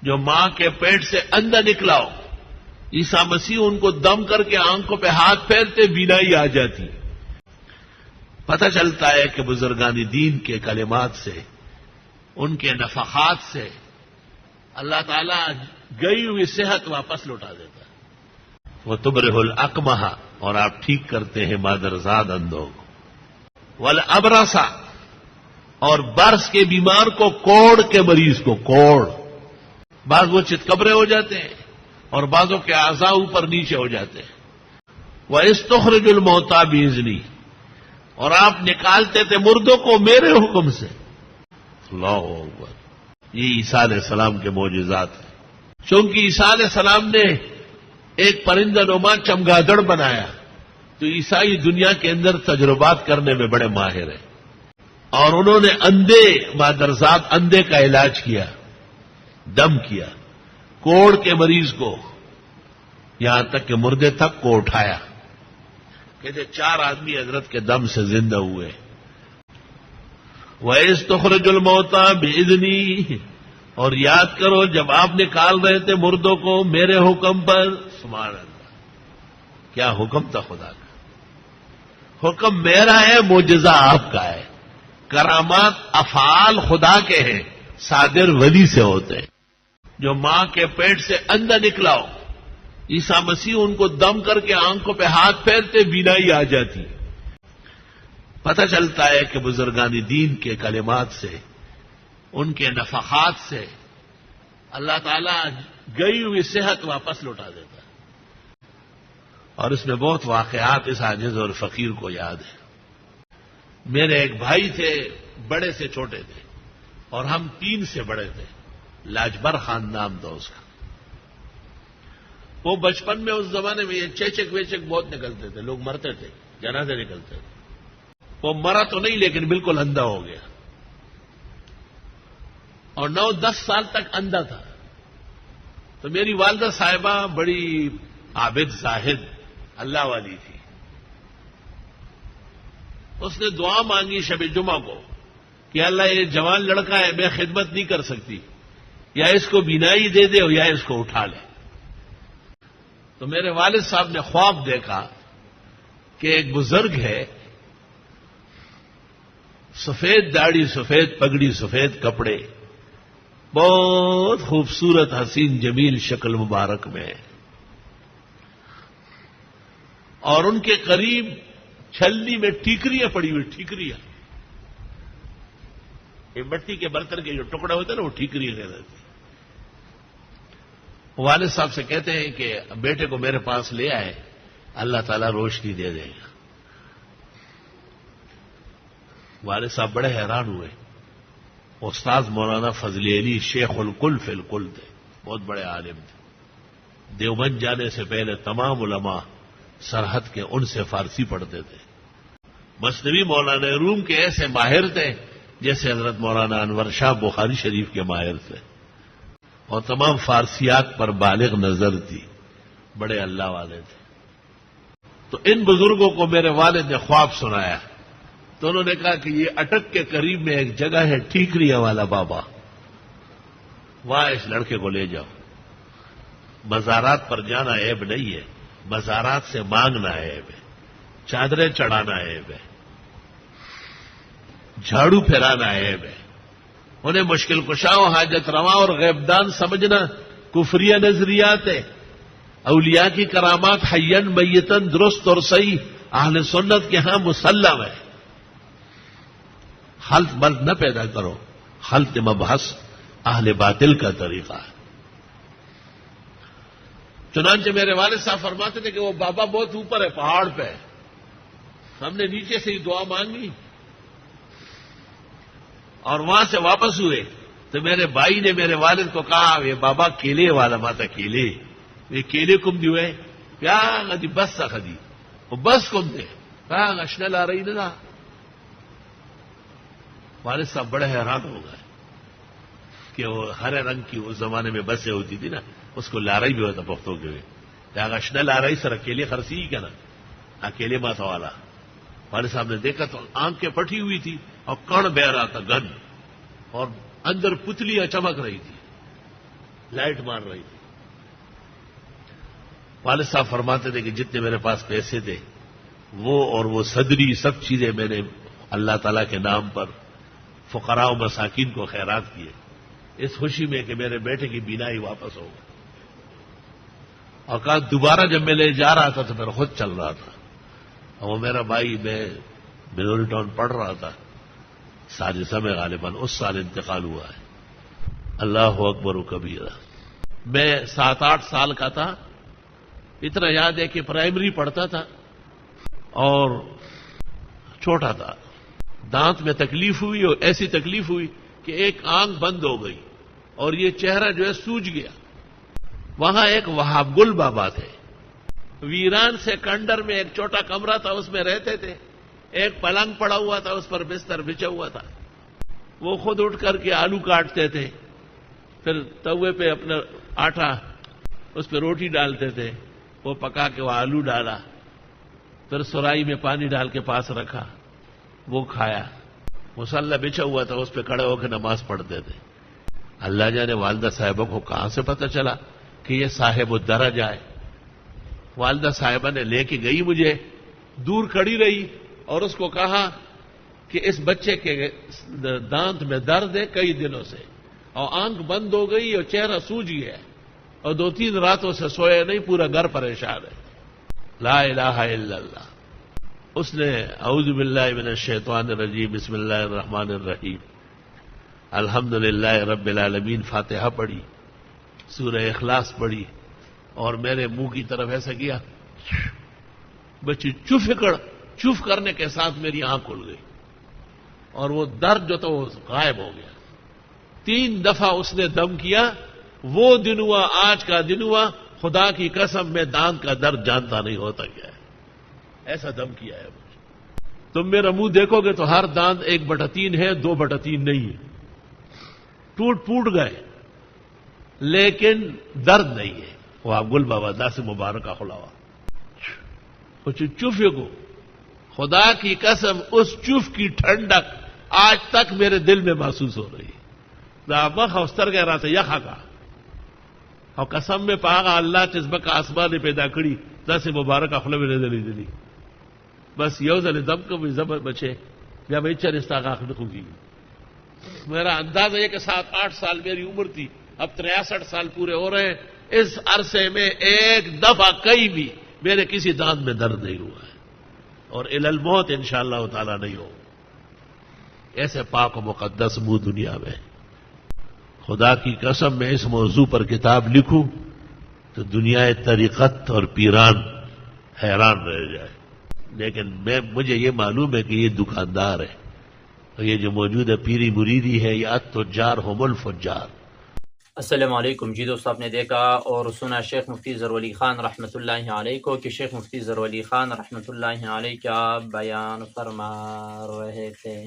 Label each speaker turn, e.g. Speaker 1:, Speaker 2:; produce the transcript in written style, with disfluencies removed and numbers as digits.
Speaker 1: جو ماں کے پیٹ سے اندر نکلا ہو، عیسیٰ مسیح ان کو دم کر کے آنکھوں پہ ہاتھ پھیرتے بینائی آ جاتی۔ پتہ چلتا ہے کہ بزرگان دین کے کلمات سے، ان کے نفحات سے اللہ تعالیٰ گئی ہوئی صحت واپس لوٹا دیتا ہے۔ وہ تبرہ الاکمہ، اور آپ ٹھیک کرتے ہیں مادرزاد اندھوں کو، والابرص، اور برس کے بیمار کو، کوڑ کے مریض کو، کوڑ، بعض وہ چتکبرے ہو جاتے ہیں اور بعضوں کے اعضاء اوپر نیچے ہو جاتے ہیں۔ وَإِسْتُخْرِجُ الْمَوْتَىٰ بِإِذْنِي، اور آپ نکالتے تھے مردوں کو میرے حکم سے۔ اللہ اکبر، یہ عیسیٰ علیہ السلام کے معجزات ہیں۔ چونکہ عیسیٰ علیہ السلام نے ایک پرندہ نما چمگادڑ بنایا، تو عیسائی دنیا کے اندر تجربات کرنے میں بڑے ماہر ہیں، اور انہوں نے اندھے، مادرزاد اندھے کا علاج کیا، دم کیا، کوڑ کے مریض کو، یہاں تک کہ مردے تک کو اٹھایا۔ کہتے 4 آدمی حضرت کے دم سے زندہ ہوئے۔ وَإِذْ تُخْرِجُ الْمَوْتَىٰ بِإِذْنِي، اور یاد کرو جب آپ نکال رہے تھے مردوں کو میرے حکم پر۔ سبحان اللہ، کیا حکم تھا خدا کا! حکم میرا ہے، معجزہ آپ کا ہے۔ کرامات افعال خدا کے ہیں، صادر ولی سے ہوتے ہیں۔ جو ماں کے پیٹ سے اندر نکلا ہو، عیسیٰ مسیح ان کو دم کر کے آنکھوں پہ ہاتھ پھیرتے بینائی آ جاتی۔ پتہ چلتا ہے کہ بزرگان دین کے کلمات سے، ان کے نفحات سے اللہ تعالیٰ گئی ہوئی صحت واپس لوٹا دیتا ہے۔ اور اس میں بہت واقعات اس عاجز اور فقیر کو یاد ہے۔ میرے ایک بھائی تھے، بڑے سے چھوٹے تھے، اور ہم 3 سے بڑے تھے، لاجبر خان نام تھا اس کا۔ وہ بچپن میں اس زمانے میں یہ چیچک ویچک بہت نکلتے تھے، لوگ مرتے تھے، جنازے نکلتے تھے۔ وہ مرا تو نہیں لیکن بالکل اندھا ہو گیا، اور 9-10 سال تک اندھا تھا۔ تو میری والدہ صاحبہ بڑی عابد زاہد اللہ والی تھی، اس نے دعا مانگی شب جمعہ کو کہ اللہ یہ جوان لڑکا ہے، میں خدمت نہیں کر سکتی، یا اس کو بینائی دے دے یا اس کو اٹھا لے۔ تو میرے والد صاحب نے خواب دیکھا کہ ایک بزرگ ہے، سفید داڑھی، سفید پگڑی، سفید کپڑے، بہت خوبصورت حسین جمیل شکل مبارک میں، اور ان کے قریب چھلنی میں ٹھیکریاں پڑی ہوئی، ٹھیکریاں، یہ مٹی کے برتن کے جو ٹکڑے ہوتے ہیں نا، وہ ٹھیکریاں کہتے ہیں۔ والد صاحب سے کہتے ہیں کہ بیٹے کو میرے پاس لے آئے، اللہ تعالیٰ روشنی دے دے گا۔ والد صاحب بڑے حیران ہوئے۔ استاد مولانا فضل علی شیخ الکل فی الکل تھے، بہت بڑے عالم تھے۔ دیوبند جانے سے پہلے تمام علماء سرحد کے ان سے فارسی پڑھتے تھے۔ مثنوی مولانا روم کے ایسے ماہر تھے جیسے حضرت مولانا انور شاہ بخاری شریف کے ماہر تھے، اور تمام فارسیات پر بالغ نظر تھی، بڑے اللہ والے تھے۔ تو ان بزرگوں کو میرے والد نے خواب سنایا، تو انہوں نے کہا کہ یہ اٹک کے قریب میں ایک جگہ ہے ٹھیکریا والا بابا، وہاں اس لڑکے کو لے جاؤ۔ مزارات پر جانا عیب نہیں ہے، مزارات سے مانگنا عیب ہے، چادریں چڑھانا عیب ہے، جھاڑو پھیرانا عیب ہے، انہیں مشکل کشا و حاجت رواں اور غیبدان سمجھنا کفریہ نظریات ہے۔ اولیاء کی کرامات حیاً میتاً درست اور صحیح اہل سنت کے ہاں مسلم ہے۔ خلط مرد نہ پیدا کرو، خلط مبحث اہل باطل کا طریقہ ہے۔ چنانچہ میرے والد صاحب فرماتے تھے کہ وہ بابا بہت اوپر ہے، پہاڑ پہ ہے، ہم نے نیچے سے ہی دعا مانگی اور وہاں سے واپس ہوئے تو میرے بھائی نے میرے والد کو کہا یہ بابا کیلے والا ماتا کیلے، یہ کیلے کم دیوئے کیا غدی بس سخدی وہ بس کم دے کہا اشنا لا رہی نہ۔ والد صاحب بڑے حیران ہو گئے کہ وہ ہرے رنگ کی اس زمانے میں بسیں ہوتی تھی نا، اس کو لارائی بھی ہوتا پختوں کے ہوئے، اشنا لارائی سر اکیلے خرسی ہی کیا نا، اکیلے ماتا والا۔ والد صاحب نے دیکھا تو آنکھیں پھٹی ہوئی تھی اور کڑ بہ رہا تھا گن، اور اندر پتلیاں چمک رہی تھی۔ لائٹ مار رہی تھی۔ والد صاحب فرماتے تھے کہ جتنے میرے پاس پیسے تھے وہ اور وہ صدری سب چیزیں میں نے اللہ تعالیٰ کے نام پر فقراء و مساکین کو خیرات کیے، اس خوشی میں کہ میرے بیٹے کی بینائی واپس ہو گئی۔ اور کہا دوبارہ جب میں لے جا رہا تھا تو میرا خود چل رہا تھا، اور وہ میرا بھائی، میں بلوری ٹاؤن پڑھ رہا تھا، سادسہ میں غالباً اس سال انتقال ہوا ہے۔ اللہ اکبر و کبیرہ۔ میں 7-8 سال کا تھا، اتنا یاد ہے کہ پرائمری پڑھتا تھا اور چھوٹا تھا۔ دانت میں تکلیف ہوئی، اور ایسی تکلیف ہوئی کہ ایک آنکھ بند ہو گئی اور یہ چہرہ جو ہے سوج گیا۔ وہاں ایک وہاب گل بابا تھے، ویران سے کنڈر میں ایک چھوٹا کمرہ تھا، اس میں رہتے تھے، ایک پلنگ پڑا ہوا تھا، اس پر بستر بچھا ہوا تھا۔ وہ خود اٹھ کر کے آلو کاٹتے تھے، پھر توے پہ اپنا آٹا، اس پہ روٹی ڈالتے تھے، وہ پکا کے وہ آلو ڈالا، پھر سرائی میں پانی ڈال کے پاس رکھا، وہ کھایا۔ مصلی بچھا ہوا تھا، اس پہ کھڑے ہو کے نماز پڑھتے تھے۔ اللہ جانے والدہ صاحبہ کو کہاں سے پتہ چلا کہ یہ صاحب الدرجہ ہے۔ والدہ صاحبہ نے لے کے گئی، مجھے دور کھڑی رہی اور اس کو کہا کہ اس بچے کے دانت میں درد ہے کئی دنوں سے، اور آنکھ بند ہو گئی اور چہرہ سوج گیا ہے، اور 2-3 راتوں سے سویا نہیں، پورا گھر پریشان ہے۔ لا الہ الا اللہ۔ اس نے اعوذ باللہ من الشیطان الرجیم، بسم اللہ الرحمن الرحیم، الحمدللہ رب العالمین، فاتحہ پڑھی، سورہ اخلاص پڑھی، اور میرے منہ کی طرف ایسا کیا، بچی چف کرنے کے ساتھ میری آنکھ کھل گئی، اور وہ درد جو تھا وہ غائب ہو گیا۔ 3 دفعہ اس نے دم کیا، وہ دن ہوا، آج کا دن ہوا، خدا کی قسم میں دانت کا درد جانتا نہیں ہوتا کیا ہے، ایسا دم کیا ہے مجھے۔ تم میرا منہ دیکھو گے تو ہر دانت 1/3 ہے، 2/3 نہیں ہے، ٹوٹ گئے، لیکن درد نہیں ہے۔ وہ آپ گل بابا دا سے مبارکہ خلاوا کچھ چف کو، خدا کی قسم اس چف کی ٹھنڈک آج تک میرے دل میں محسوس ہو رہی ہے۔ مخ اوستر کہہ رہا تھا یخا کا، اور قسم میں پاگا اللہ چزبک آسمان نے پیدا کری دا سے مبارکہ خلا میں دلی دلی، بس یوزل دم کو بھی زبر بچے یا بھائی چر استاغاق نکو کی۔ میرا اندازہ یہ کہ 7-8 سال میری عمر تھی، اب 63 سال پورے ہو رہے ہیں، اس عرصے میں ایک دفعہ کہیں بھی میرے کسی دانت میں درد نہیں ہوا ہے، اور الی الموت انشاءاللہ تعالی نہیں ہو۔ ایسے پاک و مقدس منہ دنیا میں، خدا کی قسم میں اس موضوع پر کتاب لکھوں تو دنیا طریقت اور پیران حیران رہ جائے، لیکن مجھے یہ معلوم ہے کہ یہ دکاندار ہے، اور یہ جو موجود ہے پیری مریدی ہے، یہ التجار هم الفجار۔
Speaker 2: السلام علیکم جی دوست، آپ نے دیکھا اور سنا شیخ مفتی ظہور ولی خان رحمۃ اللہ علیہ کو کہ شیخ مفتی ظہور ولی خان رحمۃ اللہ علیہ کیا بیان فرما رہے تھے۔